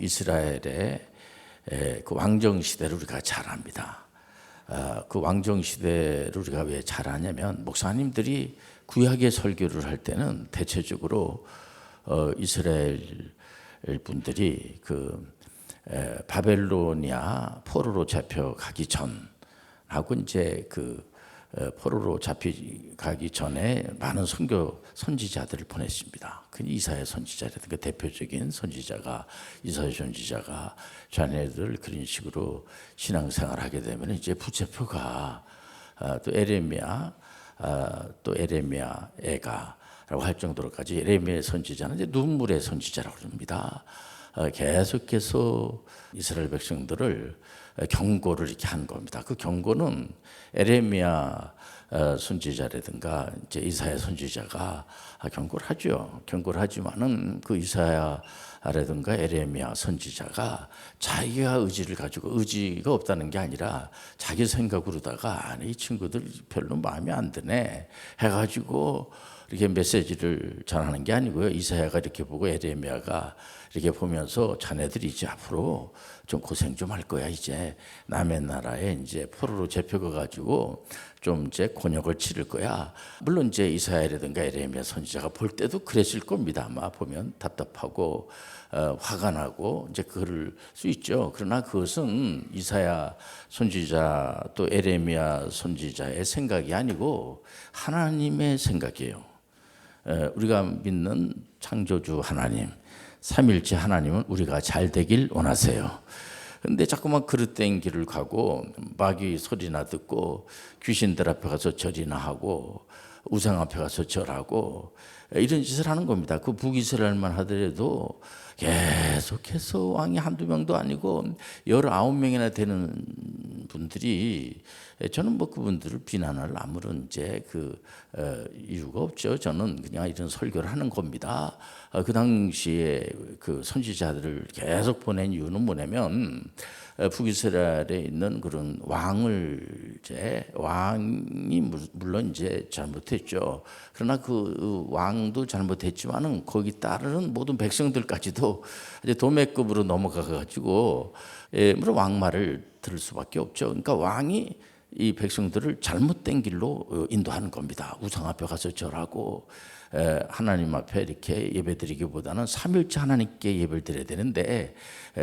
이스라엘의 그 왕정 시대를 우리가 잘 압니다. 그 왕정 시대를 우리가 왜 잘 아냐면 목사님들이 구약의 설교를 할 때는 대체적으로 이스라엘 분들이 그 바벨로니아 포로로 잡혀가기 전하고 이제 그 포로로 잡혀가기 전에 많은 선지자들을 보냈습니다. 그 이사야 선지자라든가 대표적인 선지자가 이사야 선지자가 자네들 그런 식으로 신앙생활을 하게 되면 이제 붙잡혀가. 또 에레미야 애가라고 할 정도로까지 에레미야 선지자는 이제 눈물의 선지자라고 합니다. 계속해서 이스라엘 백성들을 경고를 이렇게 한 겁니다. 그 경고는 에레미야 선지자라든가 이제 이사야 선지자가 경고를 하죠. 경고를 하지만은 그 이사야라든가 에레미야 선지자가 자기가 의지를 가지고 의지가 없다는 게 아니라 자기 생각으로다가 이 친구들 별로 마음에 안 드네 해가지고 이렇게 메시지를 전하는 게 아니고요. 이사야가 이렇게 보고 에레미야가 이렇게 보면서 자네들이 이제 앞으로 좀 고생 좀 할 거야. 이제 남의 나라에 이제 포로로 잡혀가 가지고 좀 이제 곤욕을 치를 거야. 물론 이제 이사야라든가 에레미야 선지자가 볼 때도 그랬을 겁니다. 아마 보면 답답하고 화가 나고 이제 그럴 수 있죠. 그러나 그것은 이사야 선지자 또 에레미야 선지자의 생각이 아니고 하나님의 생각이에요. 우리가 믿는 창조주 하나님, 삼일째 하나님은 우리가 잘 되길 원하세요. 근데 자꾸만 그릇된 길을 가고 마귀 소리나 듣고 귀신들 앞에 가서 절이나 하고 우상 앞에 가서 절하고 이런 짓을 하는 겁니다. 그 북이스라엘만 하더라도 계속해서 왕이 한두 명도 아니고 19명이나 되는 분들이 저는 뭐 그분들을 비난할 아무런 이제 이유가 없죠. 저는 그냥 이런 설교를 하는 겁니다. 그 당시에 그 선지자들을 계속 보낸 이유는 뭐냐면 북이스라엘에 있는 그런 왕이 물론 이제 잘못했죠. 그러나 그 왕도 잘못했지만은 거기 따르는 모든 백성들까지도 이제 도매급으로 넘어가 가지고 물론 왕 말을 들을 수밖에 없죠. 그러니까 왕이 이 백성들을 잘못된 길로 인도하는 겁니다. 우상 앞에 가서 절하고 하나님 앞에 이렇게 예배드리기보다는 삼일째 하나님께 예배를 드려야 되는데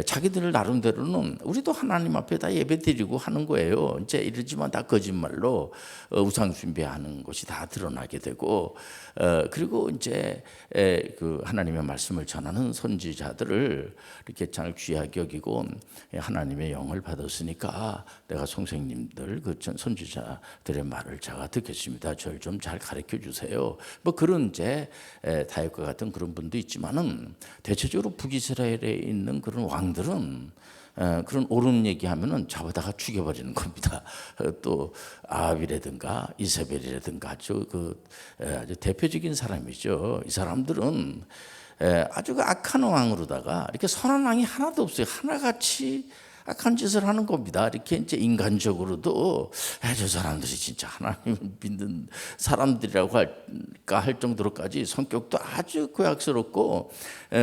자기들 나름대로는 우리도 하나님 앞에 다 예배드리고 하는 거예요. 이제 이러지만 다 거짓말로 우상 숭배하는 것이 다 드러나게 되고 그리고 이제 그 하나님의 말씀을 전하는 선지자들을 이렇게 잘 귀하게 여기고 하나님의 영을 받았으니까 내가 선생님들 그 선지자들의 말을 제가 듣겠습니다. 저를 좀 잘 가르쳐 주세요. 뭐 그런 이제 다윗과 같은 그런 분도 있지만은 대체적으로 북이스라엘에 있는 그런 왕들은 그런 옳은 얘기하면은 잡아다가 죽여버리는 겁니다. 또 아합이라든가 이세벨이라든가 아주 대표적인 사람이죠. 이 사람들은 아주 악한 왕으로다가 이렇게 선한 왕이 하나도 없어요. 하나같이 악한 짓을 하는 겁니다. 이렇게 이제 인간적으로도 저 사람들이 진짜 하나님을 믿는 사람들이라고 할까 할 정도로까지 성격도 아주 고약스럽고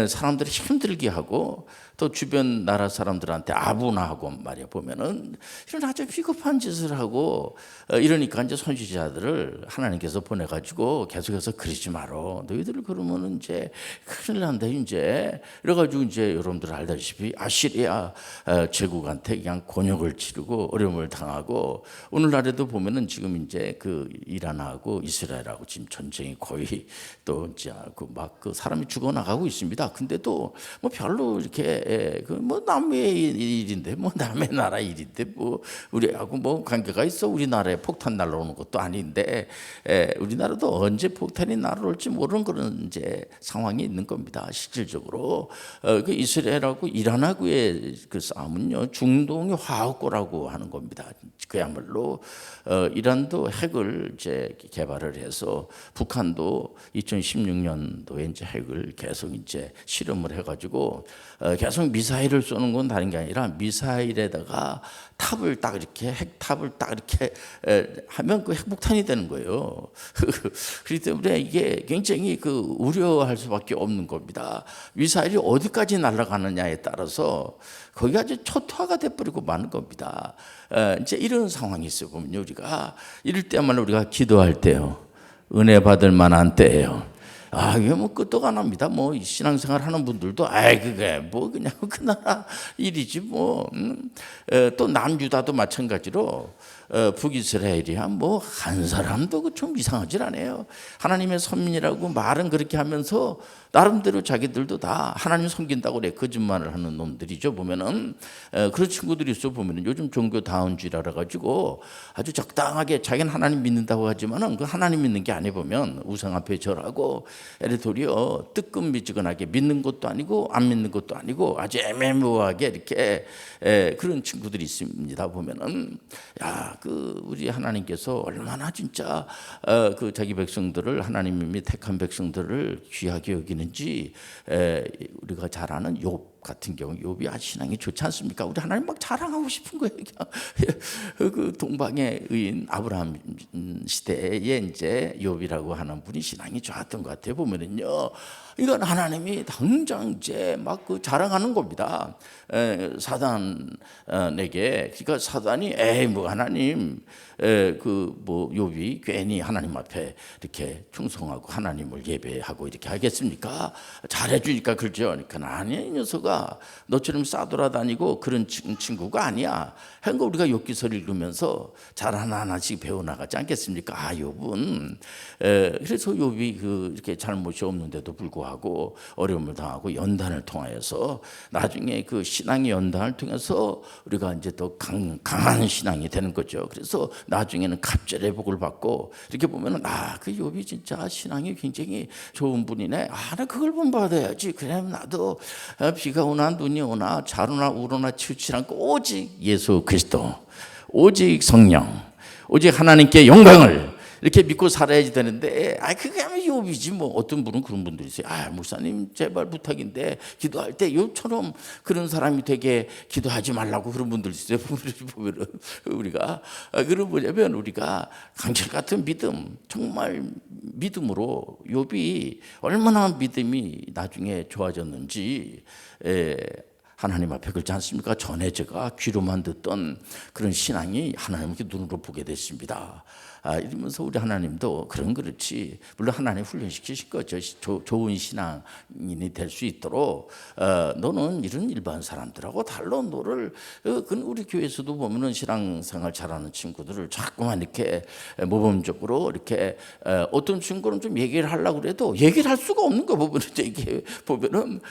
사람들이 힘들게 하고 또 주변 나라 사람들한테 아부나하고 말이야 보면은 이런 아주 비겁한 짓을 하고 이러니까 이제 선지자들을 하나님께서 보내가지고 계속해서 그러지 마라. 너희들 그러면은 이제 큰일 난다 이제 이래가지고 이제 여러분들 알다시피 아시리아 제국한테 그냥 곤욕을 치르고 어려움을 당하고 오늘날에도 보면은 지금 이제 그 이란하고 이스라엘하고 지금 전쟁이 거의 또 이제 그 사람이 죽어나가고 있습니다. 근데도 뭐 별로 이렇게 뭐 남의 일인데 뭐 남의 나라 일인데 뭐 우리하고 뭐 관계가 있어. 우리나라에 폭탄 날라오는 것도 아닌데 우리나라도 언제 폭탄이 날아올지 모르는 그런 이제 상황이 있는 겁니다. 실질적으로 그 이스라엘하고 이란하고의 그 싸움은요 중동의 화학고라고 하는 겁니다. 그야말로 이란도 핵을 이제 개발을 해서 북한도 2016년도에 이제 핵을 계속 이제 실험을 해가지고 계속 계속 미사일을 쏘는 건 다른 게 아니라 미사일에다가 탑을 딱 이렇게 핵탑을 딱 이렇게 하면 그 핵폭탄이 되는 거예요. 그렇기 때문에 이게 굉장히 그 우려할 수밖에 없는 겁니다. 미사일이 어디까지 날아가느냐에 따라서 거기 아주 초토화가 돼버리고 마는 겁니다. 이제 이런 상황이 있어요. 보면 우리가 이럴 때만 우리가 기도할 때요, 은혜 받을 만한 때예요. 이게 뭐 끝도 안 합니다. 뭐 신앙생활 하는 분들도 그게 뭐 그냥 그 나라 일이지 뭐. 또 남유다도 마찬가지로 북이스라엘이야 뭐 한 사람도 좀 이상하질 않아요. 하나님의 선민이라고 말은 그렇게 하면서 나름대로 자기들도 다 하나님 섬긴다고 그래 거짓말을 하는 놈들이죠. 보면은 그런 친구들이 있어. 보면은 요즘 종교 다운주의라 가지고 아주 적당하게 자기는 하나님 믿는다고 하지만은 그 하나님 믿는 게 아니 보면 우상 앞에 절하고 도리어 뜨끔미지근하게 믿는 것도 아니고 안 믿는 것도 아니고 아주 애매모호하게 이렇게 그런 친구들이 있습니다. 보면은 그 우리 하나님께서 얼마나 진짜 그 자기 백성들을 하나님이 택한 백성들을 귀하게 여기는지 우리가 잘 아는 욥 같은 경우 욥이 아주 신앙이 좋지 않습니까? 우리 하나님 막 자랑하고 싶은 거예요. 그 동방의 의인 아브라함 시대에 이제 욥이라고 하는 분이 신앙이 좋았던 것 같아요. 보면은요, 이건 하나님이 당장 이제 막 그 자랑하는 겁니다. 사단에게. 그러니까 사단이 뭐 하나님 그 뭐 욥이 괜히 하나님 앞에 이렇게 충성하고 하나님을 예배하고 이렇게 하겠습니까? 잘해주니까 그러죠. 그러니까 아니 이 녀석아 너처럼 싸돌아다니고 그런 친구가 아니야. 한거 우리가 욥기서를 읽으면서 잘 하나하나씩 배워나가지 않겠습니까? 욥은 그래서 욥이 이렇게 잘못이 없는데도 불구하고 어려움을 당하고 연단을 통하여서 나중에 그 신앙의 연단을 통해서 우리가 이제 더 강한 신앙이 되는 거죠. 그래서 나중에는 갑절의 복을 받고 이렇게 보면은 그 욥이 진짜 신앙이 굉장히 좋은 분이네. 나 그걸 본받아야지. 그래 나도 비가 오나 눈이 오나 자루나 우로나 치우치지 않고 오직 예수 그리스도, 오직 성령, 오직 하나님께 영광을 이렇게 믿고 살아야지 되는데 그게 하면 욥이지 뭐. 어떤 분은 그런 분들이 있어요. 목사님 제발 부탁인데 기도할 때 욥처럼 그런 사람이 되게 기도하지 말라고 그런 분들 있어요. 보면은 우리가 그런 뭐냐면 우리가 강철 같은 믿음, 정말 믿음으로 욥이 얼마나 믿음이 나중에 좋아졌는지 하나님 앞에 그렇지 않습니까? 전에 제가 귀로만 듣던 그런 신앙이 하나님께 눈으로 보게 됐습니다. 이러면서 우리 하나님도 그렇지. 물론 하나님 훈련시키신 거죠. 좋은 신앙인이 될 수 있도록 너는 이런 일반 사람들하고 달라. 너를 우리 교회에서도 보면은 신앙생활 잘하는 친구들을 자꾸만 이렇게 모범적으로 이렇게 어떤 친구는 좀 얘기를 하려고 그래도 얘기를 할 수가 없는 거 보면은 이게 보면은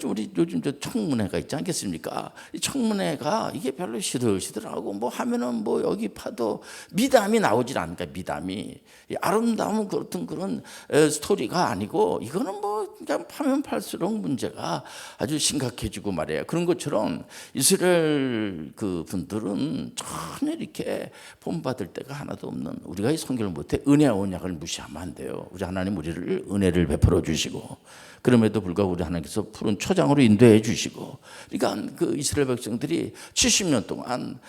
우리 요즘 저 청문회가 있지 않겠습니까? 이 청문회가 이게 별로 시들시들하고 뭐 하면은 뭐 여기 파도 미담이 나오지 않으니까 미담이 아름다운 그런 스토리가 아니고 이거는 뭐 그냥 파면 팔수록 문제가 아주 심각해지고 말이에요. 그런 것처럼 이스라엘 그 분들은 전혀 이렇게 본받을 때가 하나도 없는, 우리가 이 성경을 못해 은혜와 언약을 무시하면 안 돼요. 우리 하나님 우리를 은혜를 베풀어 주시고 그럼에도 불구하고 우리 하나님께서 푸른 초장으로 인도해 주시고, 그러니까 그 이스라엘 백성들이 70년 동안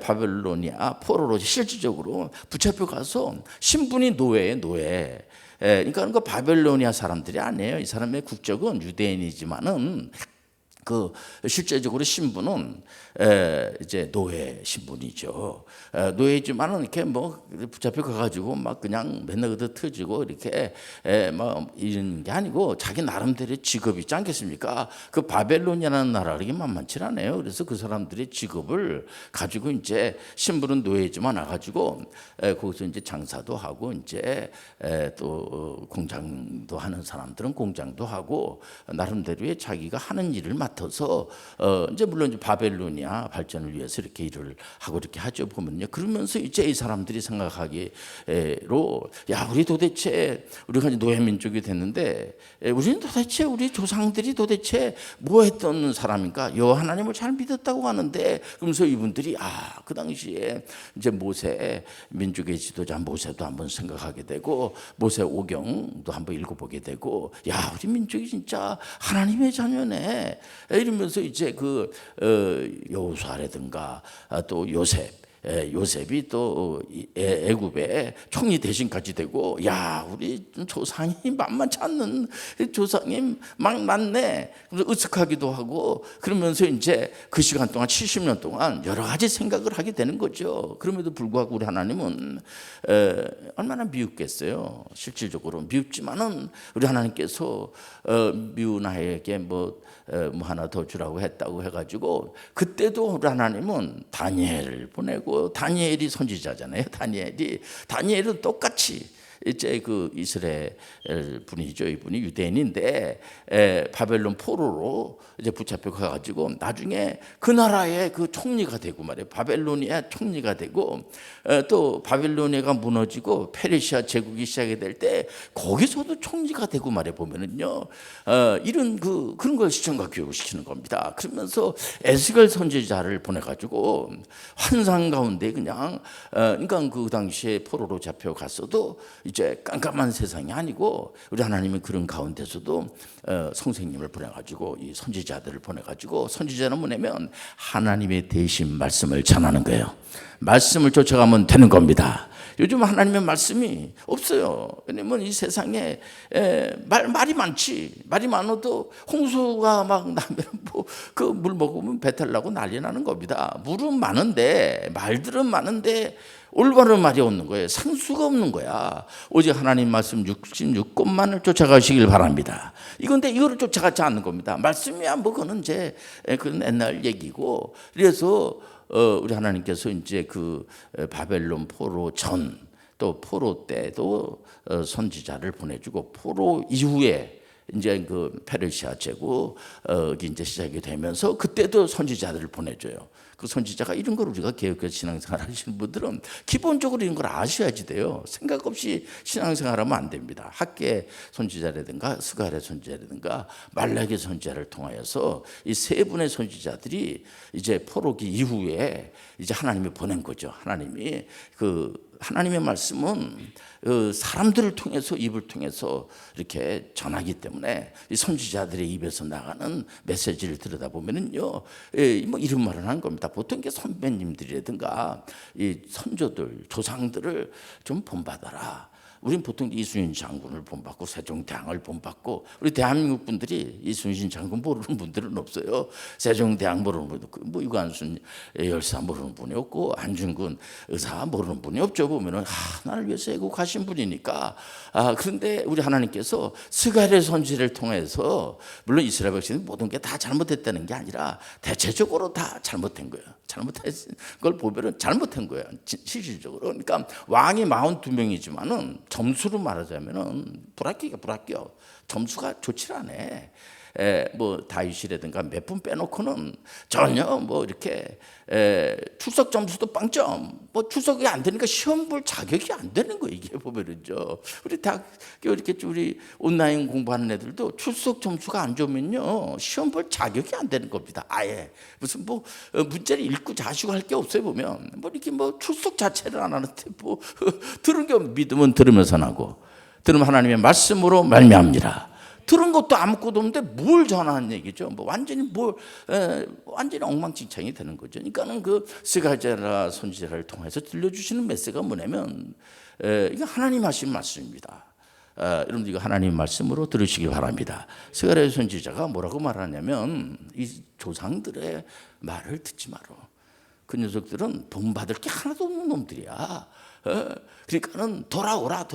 바벨로니아 포로로 실질적으로 붙잡혀 가서 신분이 노예예요, 노예. 그러니까 그 바벨로니아 사람들이 아니에요. 이 사람의 국적은 유대인이지만은 그 실제적으로 신분은 이제 노예 신분이죠. 노예지만은 이렇게 뭐 붙잡혀 가가지고 막 그냥 맨날 그대 터지고 이렇게 뭐 이런 게 아니고 자기 나름대로의 직업이 있지 않겠습니까? 그 바벨론이라는 나라가 이게 만만치 않아요. 그래서 그 사람들의 직업을 가지고 이제 신분은 노예지만 와가지고 거기서 이제 장사도 하고 이제 또 공장도 하는 사람들은 공장도 하고 나름대로의 자기가 하는 일을 맡아서 이제 물론 이제 바벨로니아 발전을 위해서 이렇게 일을 하고 이렇게 하죠. 보면요. 그러면서 이제 이 사람들이 생각하기로 우리 도대체 우리가 이제 노예 민족이 됐는데 우리는 도대체 우리 조상들이 도대체 뭐 했던 사람인가? 여호와 하나님을 잘 믿었다고 하는데, 그러면서 이분들이 그 당시에 이제 모세 민족의 지도자 모세도 한번 생각하게 되고 모세 오경도 한번 읽어보게 되고 우리 민족이 진짜 하나님의 자녀네. 이러면서 이제 그 여호수아라든가 또 요셉이 또 애굽의 총리 대신까지 되고, 야, 우리 조상이 만만치 않는 조상이 막 많네. 그래서 으쓱하기도 하고, 그러면서 이제 그 시간 동안 70년 동안 여러 가지 생각을 하게 되는 거죠. 그럼에도 불구하고 우리 하나님은 얼마나 미웠겠어요. 실질적으로 미웠지만은 우리 하나님께서 미운 아이에게 뭐 하나 더 주라고 했다고 해가지고, 그때도 우리 하나님은 다니엘을 보내고, 다니엘이 선지자잖아요. 다니엘은 똑같이 이제 그 이스라엘 분이죠. 이분이 유대인인데 바벨론 포로로 이제 붙잡혀 가가지고 나중에 그 나라의 그 총리가 되고 말이에요. 바벨로니아 총리가 되고, 또 바벨로니아가 무너지고 페르시아 제국이 시작이 될 때 거기서도 총리가 되고 말해 보면은요, 이런 그런 걸 시청과 교육을 시키는 겁니다. 그러면서 에스겔 선지자를 보내가지고 환상 가운데 그냥 그러니까 그 당시에 포로로 잡혀갔어도 이제 깜깜한 세상이 아니고, 우리 하나님은 그런 가운데서도 선생님을 보내가지고 이 선지자들을 보내가지고, 선지자는 뭐냐면 하나님의 대신 말씀을 전하는 거예요. 말씀을 쫓아가면 되는 겁니다. 요즘 하나님의 말씀이 없어요. 왜냐면 이 세상에 말이 많지. 말이 많아도 홍수가 막 나면 뭐 그 물 먹으면 배탈 나고 난리 나는 겁니다. 물은 많은데, 말들은 많은데 올바른 말이 없는 거예요. 상수가 없는 거야. 오직 하나님 말씀 66권만을 쫓아가시길 바랍니다. 이건데 이거를 쫓아가지 않는 겁니다. 말씀이야 뭐 그거는 이제 그건 옛날 얘기고. 그래서 우리 하나님께서 이제 그 바벨론 포로 전, 또 포로 때도 선지자를 보내주고, 포로 이후에 이제 그 페르시아 제국이 이제 시작이 되면서 그때도 선지자들을 보내줘요. 그 선지자가 이런 걸 우리가 개혁해서 신앙생활 하시는 분들은 기본적으로 이런 걸 아셔야지 돼요. 생각 없이 신앙생활하면 안 됩니다. 학계 선지자라든가 스가랴 선지자라든가 말라기 선지자를 통하여서 이 세 분의 선지자들이 이제 포로기 이후에 이제 하나님이 보낸 거죠. 하나님의 말씀은 사람들을 통해서, 입을 통해서 이렇게 전하기 때문에 이 선지자들의 입에서 나가는 메시지를 들여다보면은요, 뭐 이런 말을 하는 겁니다. 보통 이게 선배님들이라든가 이 선조들, 조상들을 좀 본받아라. 우린 보통 이순신 장군을 본받고 세종대왕을 본받고, 우리 대한민국 분들이 이순신 장군 모르는 분들은 없어요. 세종대왕 모르는 분도 없고, 뭐 유관순 열사 모르는 분이 없고, 안중근 의사 모르는 분이 없죠. 보면은 나를 위해서 애국하신 분이니까. 그런데 우리 하나님께서 스가랴 선지를 통해서, 물론 이스라엘 백성이 모든 게 다 잘못했다는 게 아니라 대체적으로 다 잘못된 거예요. 잘못한 걸 보면은 잘못한 거예요. 실질적으로. 그러니까 왕이 42명이지만은 점수로 말하자면은 불합격. 점수가 좋지 않네. 뭐 다윗이라든가 몇 분 빼놓고는 전혀 뭐 이렇게 출석 점수도 빵점, 뭐 출석이 안 되니까 시험 볼 자격이 안 되는 거. 이게 보면은죠, 우리 대학교 이렇게 우리 온라인 공부하는 애들도 출석 점수가 안 좋으면요 시험 볼 자격이 안 되는 겁니다. 아예 무슨 뭐 문제를 읽고 자시고 할 게 없어요. 보면 뭐 이렇게 뭐 출석 자체를 안 하는데 뭐 들은 게 믿으면 들으면서 나고, 들으면 하나님의 말씀으로 말미암니라. 들은 것도 아무것도 없는데 뭘 전하는 얘기죠. 뭐 완전히 완전히 엉망진창이 되는 거죠. 그러니까는 그 스가랴 선지자를 통해서 들려주시는 메시지가 뭐냐면 이게 하나님 하신 말씀입니다. 여러분들 이거 하나님 말씀으로 들으시기 바랍니다. 스가랴 선지자가 뭐라고 말하냐면, 이 조상들의 말을 듣지 마라. 그 녀석들은 본받을 게 하나도 없는 놈들이야. 그러니까는 돌아오라.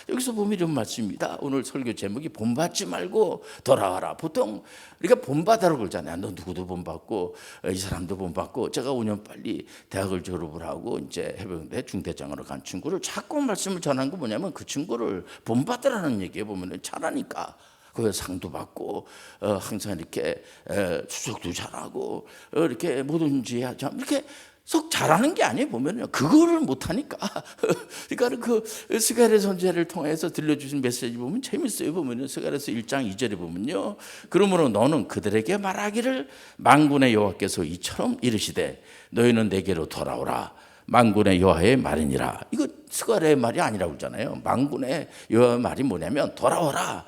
여기서 보면 이런 말씀입니다. 오늘 설교 제목이 본받지 말고 돌아와라. 보통 우리가 본받으라고 그러잖아요. 너 누구도 본받고 이 사람도 본받고. 제가 5년 빨리 대학을 졸업을 하고 이제 해병대 중대장으로 간 친구를 자꾸 말씀을 전한 거 뭐냐면, 그 친구를 본받으라는 얘기에 보면 잘하니까 그 상도 받고 항상 이렇게 수석도 잘하고 이렇게 뭐든지 하자, 이렇게 속 잘하는 게 아니에요. 보면요, 그거를 못하니까. 그러니까 그 스가랴 선지자를 통해서 들려주신 메시지 보면 재밌어요. 보면요, 스가랴서 1장 2절에 보면요, 그러므로 너는 그들에게 말하기를 만군의 여호와께서 이처럼 이르시되 너희는 내게로 돌아오라. 만군의 여호와의 말이니라. 이거 스가랴의 말이 아니라고 그러잖아요. 만군의 여호와의 말이 뭐냐면 돌아오라.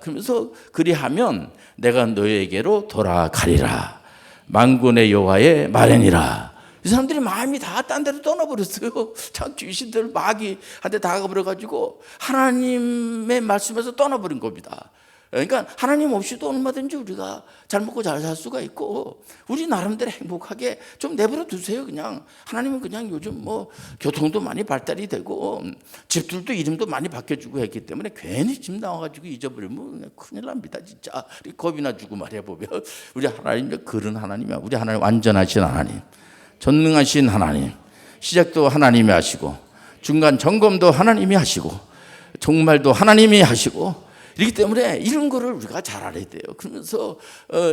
그러면서 그리하면 내가 너에게로 돌아가리라. 만군의 여호와의 말이니라. 이 사람들이 마음이 다 딴 데로 떠나버렸어요. 참 귀신들 마귀한테 다가버려가지고 하나님의 말씀에서 떠나버린 겁니다. 그러니까 하나님 없이도 얼마든지 우리가 잘 먹고 잘 살 수가 있고 우리 나름대로 행복하게 좀 내버려 두세요. 그냥 하나님은 그냥 요즘 뭐 교통도 많이 발달이 되고 집들도 이름도 많이 바뀌어주고 했기 때문에 괜히 집 나와가지고 잊어버리면 큰일 납니다. 진짜 겁이나 주고 말해보면 우리 하나님 그런 하나님이야. 우리 하나님 완전하신 하나님, 전능하신 하나님, 시작도 하나님이 하시고 중간 점검도 하나님이 하시고 종말도 하나님이 하시고 이렇기 때문에 이런 거를 우리가 잘 알아야 돼요. 그러면서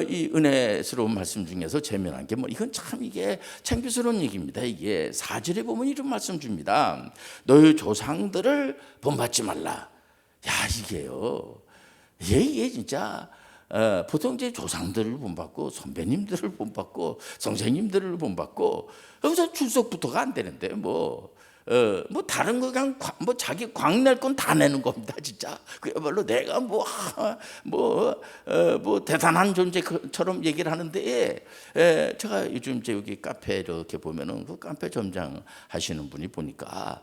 이 은혜스러운 말씀 중에서 재미난 게 뭐 이건 참 이게 창피스러운 얘기입니다. 이게 4절에 보면 이런 말씀 줍니다. 너희 조상들을 본받지 말라. 야 이게요. 이게 진짜 보통 이제 조상들을 본받고 선배님들을 본받고 선생님들을 본받고 여기서 출석부터가 안 되는데 뭐 다른 거 그냥 뭐 자기 광낼 건 다 내는 겁니다. 진짜 그야말로 내가 뭐 대단한 존재처럼 얘기를 하는데 제가 요즘 이제 여기 카페 이렇게 보면은 그 카페 점장 하시는 분이 보니까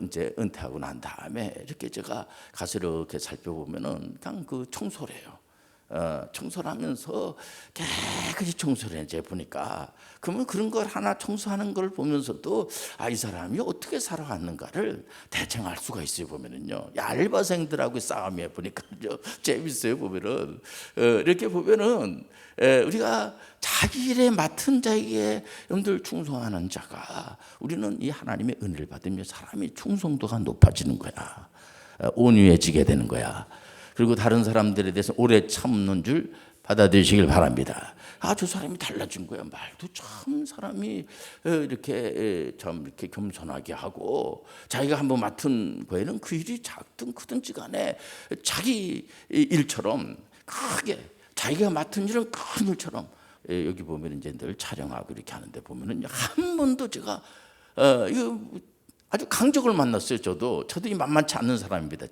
이제 은퇴하고 난 다음에 이렇게 제가 가서 이렇게 살펴보면은 그냥 그 청소를 해요. 청소를 하면서 깨끗이 청소를 해. 이제 보니까 그러면 그런 걸 하나 청소하는 걸 보면서도 이 사람이 어떻게 살아왔는가를 대충 알 수가 있어요. 보면은요, 알바생들하고 싸움해 보니까 재밌어요. 보면은 이렇게 보면은 우리가 자기 일에 맡은 자에게 여러분들 충성하는 자가 우리는 이 하나님의 은혜를 받으며 사람이 충성도가 높아지는 거야. 온유해지게 되는 거야. 그리고 다른 사람들에 대해서 오래 참는 줄 받아들이시길 바랍니다. 저 사람이 달라진 거야. 말도 참 사람이 이렇게 참 이렇게 겸손하게 하고 자기가 한번 맡은 거에는 그 일이 작든 크든지 간에 자기 일처럼 크게 자기가 맡은 일은 큰 일처럼 여기 보면 이제 늘 촬영하고 이렇게 하는데 보면은 한 번도 제가 이거 아주 강적을 만났어요. 저도 이 만만치 않는 사람입니다.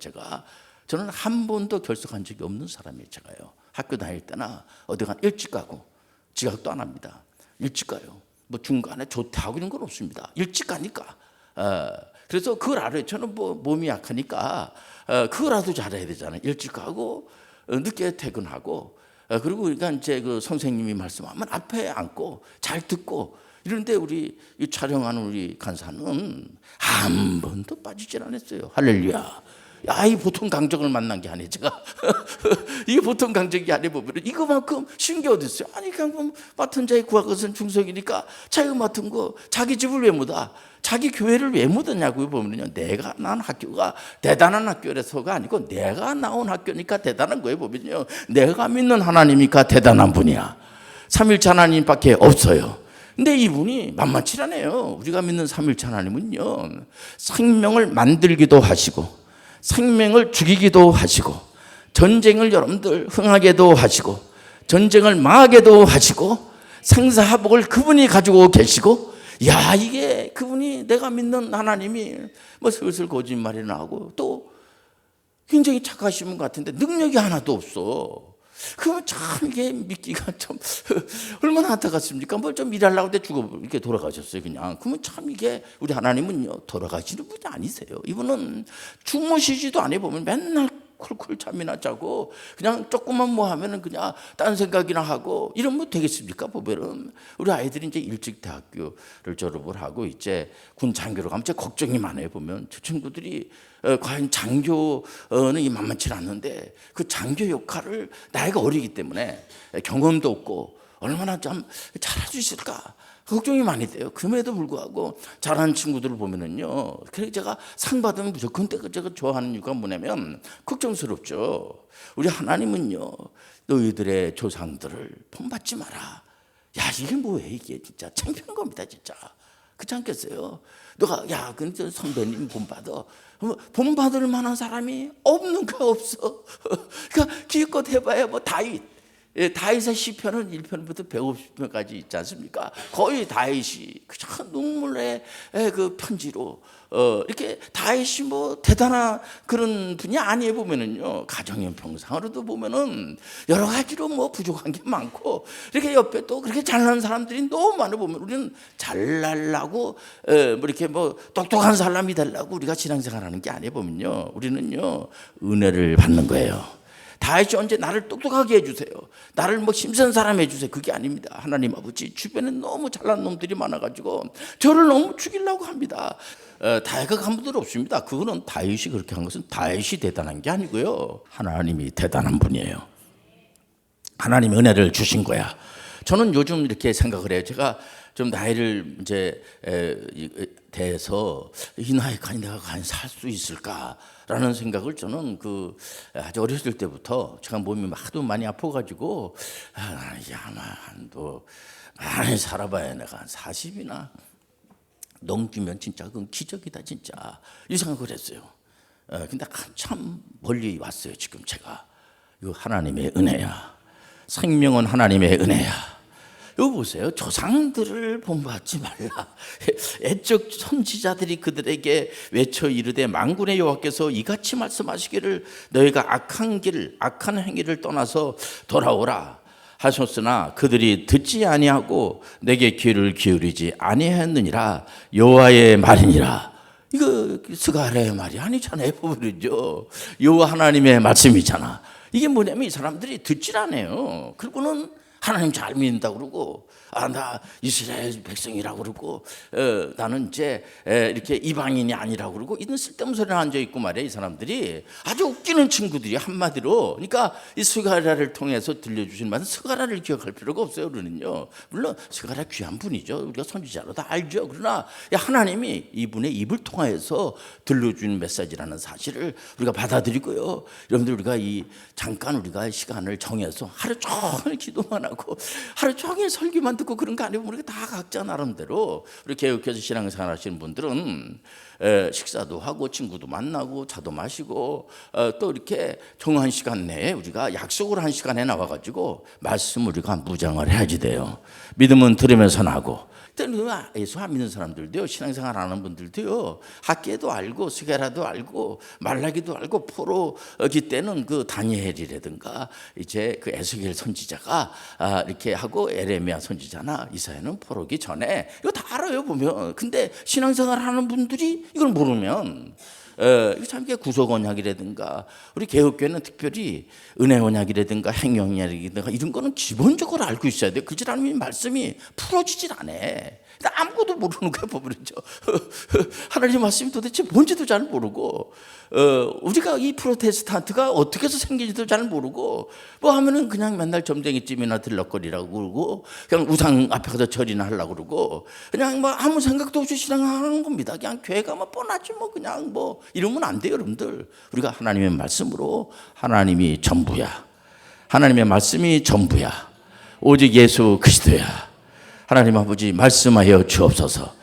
저는 한 번도 결석한 적이 없는 사람이에요. 제가요. 학교 다닐 때나 어디 가 일찍 가고 지각도 안 합니다. 일찍 가요. 뭐 중간에 조퇴하고 이런 건 없습니다. 일찍 가니까. 그래서 그걸 알아요. 저는 뭐 몸이 약하니까 그거라도 잘해야 되잖아요. 일찍 가고 늦게 퇴근하고 그리고 그러니까 이제 그 선생님이 말씀하면 앞에 앉고 잘 듣고 이런데 우리 이 촬영하는 우리 간사는 한 번도 빠지질 않았어요. 할렐루야. 이 보통 강적을 만난 게 아니에요. 제가 이게 보통 강적이 아니에요. 보면 이거만큼 쉬운 게 어디 있어요? 아니 그냥 뭐 맡은 자의 구할 것은 충성이니까 자기가 맡은 거 자기 집을 왜 묻어? 자기 교회를 왜 묻었냐고요. 보면요, 내가 나온 학교가 대단한 학교라서가 아니고 내가 나온 학교니까 대단한 거예요. 보면요, 내가 믿는 하나님이니까 대단한 분이야. 삼일체 하나님밖에 없어요. 근데 이분이 만만치 않아요. 우리가 믿는 삼일체 하나님은요, 생명을 만들기도 하시고 생명을 죽이기도 하시고 전쟁을 여러분들 흥하게도 하시고 전쟁을 망하게도 하시고 생사화복을 그분이 가지고 계시고 이게 그분이 내가 믿는 하나님이 뭐 슬슬 거짓말이 나오고 또 굉장히 착하신 분 같은데 능력이 하나도 없어. 그러면 참 이게 믿기가 좀 얼마나 안타깝습니까? 뭘 좀 일하려고 할 때 죽어 이렇게 돌아가셨어요. 그냥 그러면 참 이게 우리 하나님은요 돌아가시는 분이 아니세요. 이분은 주무시지도 않아. 보면 맨날 쿨쿨 잠이나 자고 그냥 조금만 뭐 하면은 그냥 딴 생각이나 하고 이러면 되겠습니까? 보면은 우리 아이들이 이제 일찍 대학교를 졸업을 하고 이제 군 장교로 가면 걱정이 많아요. 보면 저 친구들이 과연 장교는 이 만만치 않는데 그 장교 역할을 나이가 어리기 때문에 경험도 없고 얼마나 좀 잘할 수 있을까 걱정이 많이 돼요. 그럼에도 불구하고 잘하는 친구들을 보면은요, 그래서 제가 상 받으면 무조건 제가 좋아하는 이유가 뭐냐면 걱정스럽죠. 우리 하나님은요, 너희들의 조상들을 본받지 마라. 이게 뭐예요? 이게 진짜 창피한 겁니다, 진짜. 그렇지 않겠어요? 너가 근데 선배님 본받아. 본받을 만한 사람이 없는 거 없어. 그러니까 기껏 해봐야 뭐 다윗. 다윗의 시편은 1편부터 150편까지 있지 않습니까? 거의 다윗이 그저 눈물의 그 편지로 이렇게 다윗이 뭐 대단한 그런 분이 아니에요. 보면은요, 가정형 평상으로도 보면은 여러 가지로 뭐 부족한 게 많고, 이렇게 옆에 또 그렇게 잘난 사람들이 너무 많아. 보면 우리는 잘날라고 뭐 이렇게 뭐 똑똑한 사람이 되려고 우리가 신앙생활하는 게 아니에요. 보면요, 우리는요 은혜를 받는 거예요. 다윗이 언제 나를 똑똑하게 해주세요, 나를 뭐 힘센 사람 해주세요, 그게 아닙니다. 하나님 아버지 주변에 너무 잘난 놈들이 많아가지고 저를 너무 죽이려고 합니다. 다윗과 간분들 없습니다. 그거는 다윗이 그렇게 한 것은 다윗이 대단한 게 아니고요, 하나님이 대단한 분이에요. 하나님이 은혜를 주신 거야. 저는 요즘 이렇게 생각을 해요. 제가 좀 나이를 이제 대해서 이 나이까지 내가 과연 살 수 있을까라는 생각을 저는 그 아주 어렸을 때부터, 제가 몸이 하도 많이 아파가지고 아마 또 많이 살아봐야 내가 한 40이나 넘기면 진짜 그건 기적이다 진짜, 이 생각을 했어요. 근데 한참 멀리 왔어요. 지금 제가 이거 하나님의 은혜야. 생명은 하나님의 은혜야. 여기 보세요. 조상들을 본받지 말라. 애적 선지자들이 그들에게 외쳐 이르되 만군의 여호와께서 이같이 말씀하시기를 너희가 악한 행위를 떠나서 돌아오라 하셨으나 그들이 듣지 아니하고 내게 귀를 기울이지 아니하였느니라. 여호와의 말이니라. 이거 스가랴의 말이 아니잖아요. 보면요, 여호와 하나님의 말씀이잖아. 이게 뭐냐면 이 사람들이 듣질 않아요. 그리고는 하나님 잘 믿는다고 그러고, 나 이스라엘 백성이라고 그러고, 나는 이제 이렇게 이방인이 아니라고 그러고, 이런 쓸데없는 소리에 앉아있고 말이야. 이 사람들이 아주 웃기는 친구들이 한마디로. 그러니까 이 스가랴를 통해서 들려주신 말은 스가랴를 기억할 필요가 없어요. 우리는요, 물론 스가랴 귀한 분이죠. 우리가 선지자로 다 알죠. 그러나 하나님이 이분의 입을 통해서 들려주는 메시지라는 사실을 우리가 받아들이고요. 여러분들, 우리가 잠깐 우리가 시간을 정해서 하루 종일 기도만 하고 하루 종일 설교만 듣고 그런 거 아니고, 우리가 다 각자 나름대로 우리 개혁해서 신앙생활 하시는 분들은 식사도 하고 친구도 만나고 차도 마시고 또 이렇게 정한 시간 내에 우리가 약속을 한 시간에 나와가지고 말씀 우리가 묵상을 해야지 돼요. 믿음은 들으면서 나고. 예수 안 믿는 사람들도요, 신앙생활 하는 분들도요, 학계도 알고 스가랴도 알고 말라기도 알고 포로기 때는 그 다니엘이라든가 이제 그 에스겔 선지자가 이렇게 하고 에레미야 선지자나 이사야는 포로기 전에 이거 다 알아요 보면. 근데 신앙생활 하는 분들이 이걸 모르면 이거 참 구속 언약이라든가 우리 개혁교회는 특별히 은혜 언약이라든가 행위 언약이라든가 이런 거는 기본적으로 알고 있어야 돼. 그렇지 않으면 말씀이 풀어지질 않아. 아무것도 모르는 거야 보면죠. 하나님 말씀이 도대체 뭔지도 잘 모르고, 우리가 이 프로테스탄트가 어떻게 해서 생긴지도 잘 모르고, 뭐 하면은 그냥 맨날 점쟁이집이나 들럭거리라고 그러고, 그냥 우상 앞에 가서 절이나 하려고 그러고, 그냥 뭐 아무 생각도 없이 신앙하는 겁니다. 그냥 교회 가면 뻔하지 뭐, 그냥 뭐 이러면 안 돼요. 여러분들, 우리가 하나님의 말씀으로, 하나님이 전부야, 하나님의 말씀이 전부야, 오직 예수 그리스도야. 하나님 아버지 말씀하여 주옵소서.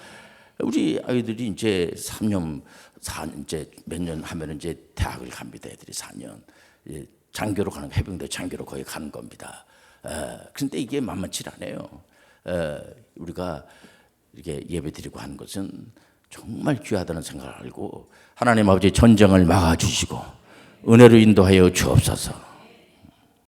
우리 아이들이 이제 3년, 이제 몇 년 하면 이제 대학을 갑니다. 애들이 4년. 장교로 가는, 해병대 장교로 거의 가는 겁니다. 그런데 이게 만만치 않아요. 우리가 이렇게 예배 드리고 하는 것은 정말 귀하다는 생각을 알고, 하나님 아버지 전쟁을 막아주시고 은혜로 인도하여 주옵소서.